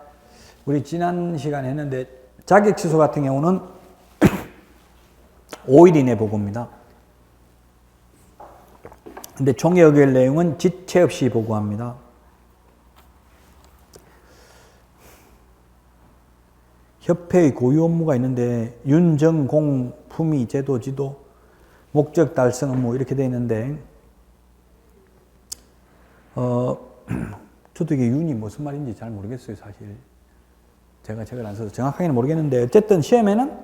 우리 지난 시간에 했는데 자격 취소 같은 경우는 5일 이내 보고입니다. 근데 총회 의결 내용은 지체 없이 보고합니다. 협회의 고유 업무가 있는데 윤, 공, 품위, 제도, 지도, 목적 달성 업무 이렇게 되어 있는데 저도 이게 윤이 무슨 말인지 잘 모르겠어요. 사실 제가 책을 안 써서 정확하게는 모르겠는데 어쨌든 시험에는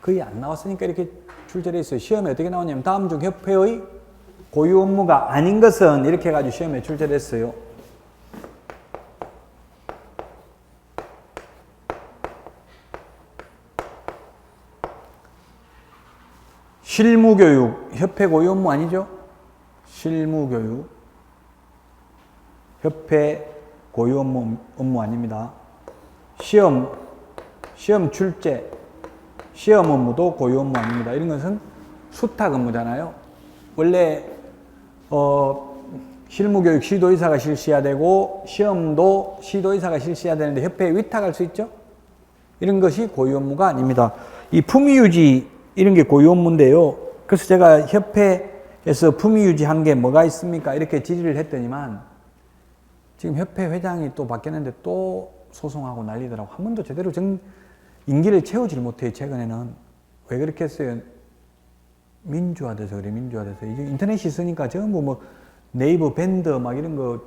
거의 안 나왔으니까 이렇게 출제되어 있어요. 시험에 어떻게 나오냐면 다음 중 협회의 고유 업무가 아닌 것은 이렇게 해가지고 시험에 출제됐어요. 실무교육, 협회 고유 업무 아니죠? 실무교육, 협회 고유 업무 아닙니다. 시험 출제, 시험 업무도 고유 업무 아닙니다. 이런 것은 수탁 업무잖아요. 원래 실무교육 시도의사가 실시해야 되고 시험도 시도의사가 실시해야 되는데 협회에 위탁할 수 있죠? 이런 것이 고유 업무가 아닙니다. 이 품위유지 이런 게 고유 업무인데요. 그래서 제가 협회에서 품위유지한 게 뭐가 있습니까? 이렇게 질의를 했더니만 지금 협회 회장이 또 바뀌었는데 또 소송하고 난리더라고. 한 번도 제대로 임기를 채우질 못해요. 최근에는. 왜 그렇게 했어요? 민주화돼서 그래. 민주화돼서. 이제 인터넷이 있으니까 전부 뭐 네이버 밴드 막 이런 거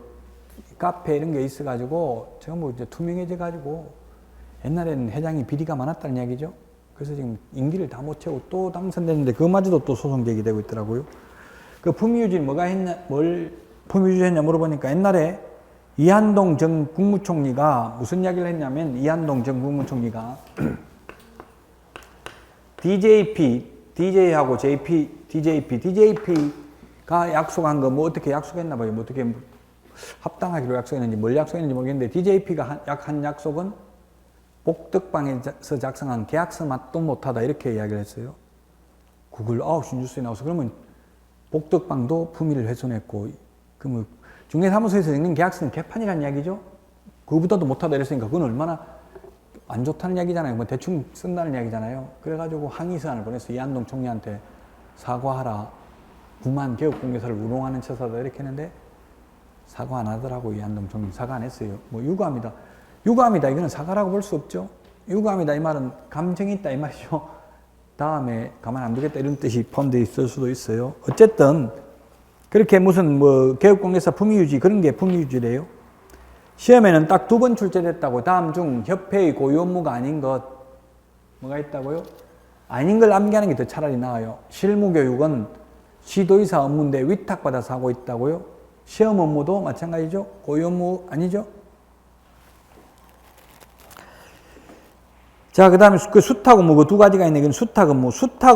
카페 이런 게 있어가지고 전부 이제 투명해져가지고 옛날에는 회장이 비리가 많았다는 이야기죠. 그래서 지금 임기를 다 못 채우고 또 당선됐는데 그마저도 또 소송 제기되고 있더라고요. 그 품위유지는 뭐가 했냐, 뭘 품위유지 했냐 물어보니까 옛날에 이한동 전 국무총리가 무슨 이야기를 했냐면 이한동 전 국무총리가 DJ하고 DJP가 약속한 거 뭐 어떻게 약속했나 봐요. 뭐 어떻게 합당하기로 약속했는지 뭘 약속했는지 모르겠는데 DJP가 한 약속은 복덕방에서 작성한 계약서 맛도 못하다 이렇게 이야기를 했어요. 구글 9시 뉴스에 나와서 그러면 복덕방도 품위를 훼손했고 그러면 중개사무소에서 읽는 계약서는 개판이라는 이야기죠. 그거보다도 못하다 이랬으니까 그건 얼마나 안 좋다는 이야기잖아요. 뭐 대충 쓴다는 이야기잖아요. 그래가지고 항의서한을 보냈어. 이한동 총리한테 사과하라. 9만 개업공개사를 우롱하는 처사다 이렇게 했는데 사과 안 하더라고. 이한동 총리 사과 안 했어요. 뭐 유감이다. 유감이다. 이거는 사과라고 볼 수 없죠. 유감이다. 이 말은 감정이 있다. 이 말이죠. 다음에 가만 안 두겠다. 이런 뜻이 포함되어 있을 수도 있어요. 어쨌든 그렇게 무슨 뭐 개업공개사 품위유지 그런 게 품위유지래요. 시험에는 딱 2번 출제됐다고. 다음 중 협회의 고유 업무가 아닌 것 뭐가 있다고요? 아닌 걸 암기하는 게 더 차라리 나아요. 실무교육은 시도의사 업무인데 위탁받아서 하고 있다고요. 시험 업무도 마찬가지죠. 고유 업무 아니죠. 자, 그 다음에 그 수탁 업무, 그 2가지가 있는데, 그건 수탁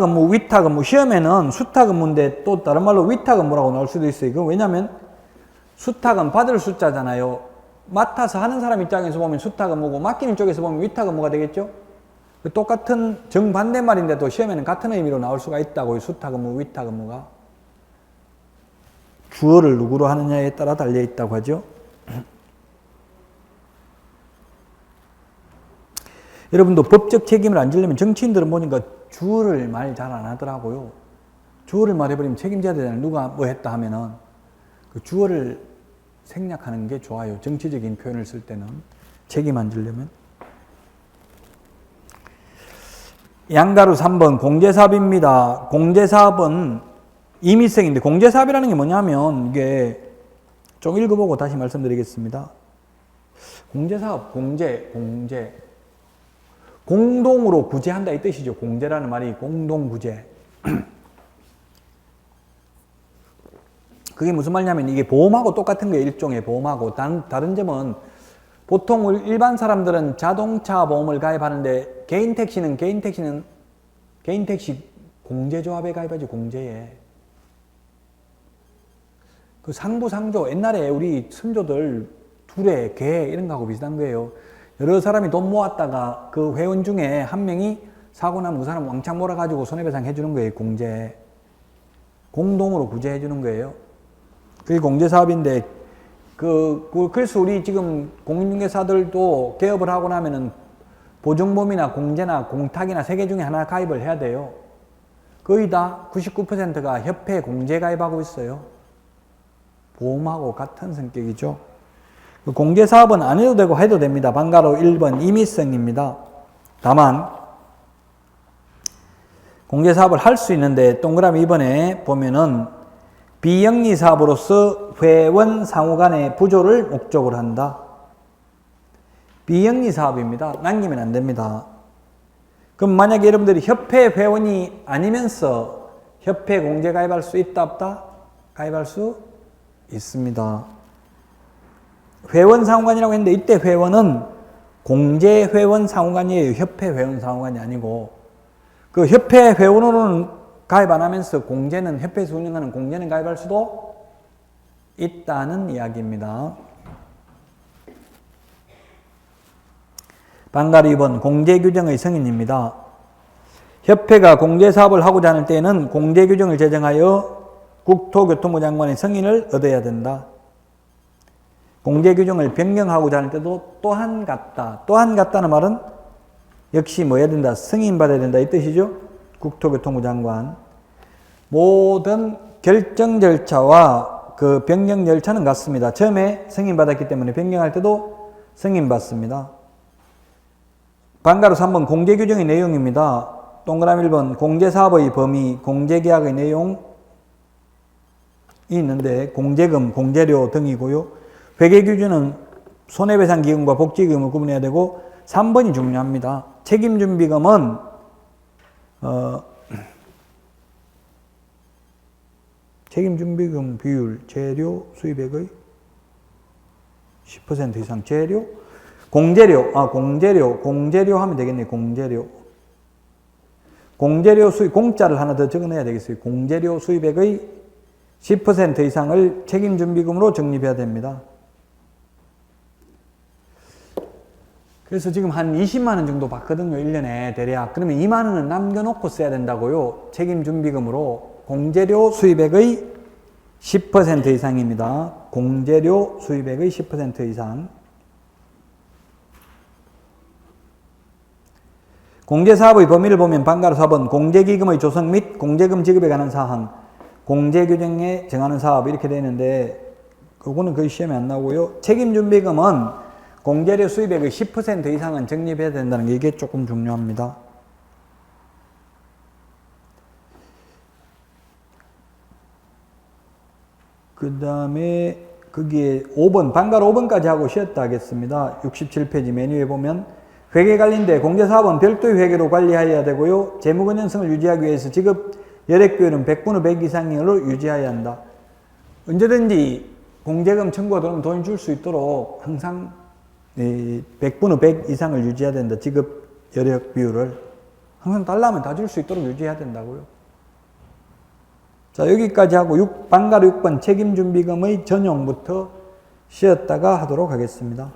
업무, 위탁 업무. 시험에는 수탁 업무인데 또 다른 말로 위탁 업무라고 나올 수도 있어요. 그건 왜냐면 수탁은 받을 숫자잖아요. 맡아서 하는 사람 입장에서 보면 수탁 업무고, 맡기는 쪽에서 보면 위탁 업무가 되겠죠? 똑같은 정반대말인데도 시험에는 같은 의미로 나올 수가 있다고요. 수타근무, 위타근무가. 주어를 누구로 하느냐에 따라 달려 있다고 하죠. 여러분도 법적 책임을 안 지려면 정치인들은 보니까 주어를 말 잘 안 하더라고요. 주어를 말해버리면 책임져야 되잖아요. 누가 뭐 했다 하면은. 그 주어를 생략하는 게 좋아요. 정치적인 표현을 쓸 때는. 책임 안 지려면. 양가루 3번 공제사업입니다. 공제사업은 임의성인데 공제사업이라는 게 뭐냐면 이게 좀 읽어보고 다시 말씀드리겠습니다. 공제사업, 공제. 공동으로 구제한다 이 뜻이죠. 공제라는 말이 공동구제. 그게 무슨 말이냐면 이게 보험하고 똑같은 거예요. 일종의 보험하고. 다른 점은 보통 일반 사람들은 자동차 보험을 가입하는데 개인 택시는 개인 택시 공제조합에 가입하지 공제에. 그 상부상조 옛날에 우리 선조들 두레, 개 이런 거하고 비슷한 거예요. 여러 사람이 돈 모았다가 그 회원 중에 한 명이 사고 나면 그 사람 왕창 몰아가지고 손해배상 해주는 거예요. 공제. 공동으로 구제해 주는 거예요. 그게 공제사업인데 그래서 우리 지금 공인중개사들도 개업을 하고 나면은 보증보험이나 공제나 공탁이나 세 개 중에 하나 가입을 해야 돼요. 거의 다 99%가 협회 공제 가입하고 있어요. 보험하고 같은 성격이죠. 공제사업은 안 해도 되고 해도 됩니다. 방가로 1번 임의성입니다. 다만 공제사업을 할 수 있는데 동그라미 2번에 보면은 비영리 사업으로서 회원 상호 간의 부조를 목적으로 한다. 비영리 사업입니다. 남기면 안 됩니다. 그럼 만약에 여러분들이 협회 회원이 아니면서 협회 공제 가입할 수 있다 없다? 가입할 수 있습니다. 회원 상호간이라고 했는데 이때 회원은 공제 회원 상호간이에요. 협회 회원 상호간이 아니고 그 협회 회원으로는 가입 안 하면서 공제는 협회에서 운영하는 공제는 가입할 수도 있다는 이야기입니다. 방가루 2번 공제규정의 성인입니다. 협회가 공제사업을 하고자 하는 때에는 공제규정을 제정하여 국토교통부 장관의 승인을 얻어야 된다. 공제규정을 변경하고자 하는 때도 또한 같다. 또한 같다는 말은 역시 뭐 해야 된다? 승인받아야 된다 이 뜻이죠. 국토교통부 장관. 모든 결정 절차와 그 변경 절차는 같습니다. 처음에 승인받았기 때문에 변경할 때도 승인받습니다. 방가로 3번 공제규정의 내용입니다. 동그라미 1번 공제사업의 범위, 공제계약의 내용이 있는데 공제금, 공제료 등이고요. 회계규정은 손해배상기금과 복지기금을 구분해야 되고 3번이 중요합니다. 책임준비금은 책임준비금 비율, 재료, 수입액의 10% 이상 재료, 공제료 하면 되겠네요. 공제료 수입, 공짜를 하나 더 적어내야 되겠어요. 공제료 수입액의 10% 이상을 책임준비금으로 적립해야 됩니다. 그래서 지금 한 20만 원 정도 받거든요. 1년에 대략. 그러면 2만 원은 남겨놓고 써야 된다고요. 책임준비금으로. 공제료 수입액의 10% 이상입니다. 공제료 수입액의 10% 이상. 공제사업의 범위를 보면 방가로 4번 공제기금의 조성 및 공제금 지급에 관한 사항, 공제규정에 정하는 사업 이렇게 되어 있는데 그거는 거의 시험에 안 나오고요. 책임준비금은 공제료 수입액의 10% 이상은 적립해야 된다는 게 이게 조금 중요합니다. 그 다음에 거기에 5번, 방가로 5번까지 하고 쉬었다 하겠습니다. 67페이지 메뉴에 보면 회계 관리인데 공제사업은 별도의 회계로 관리해야 되고요. 재무건전성을 유지하기 위해서 지급 여력 비율은 100분의 100 이상으로 유지해야 한다. 언제든지 공제금 청구가 들어오면 돈 줄 수 있도록 항상 100분의 100 이상을 유지해야 된다. 지급 여력 비율을. 항상 달라면 다 줄 수 있도록 유지해야 된다고요. 자, 여기까지 하고 방가로 6번 책임준비금의 전용부터 쉬었다가 하도록 하겠습니다.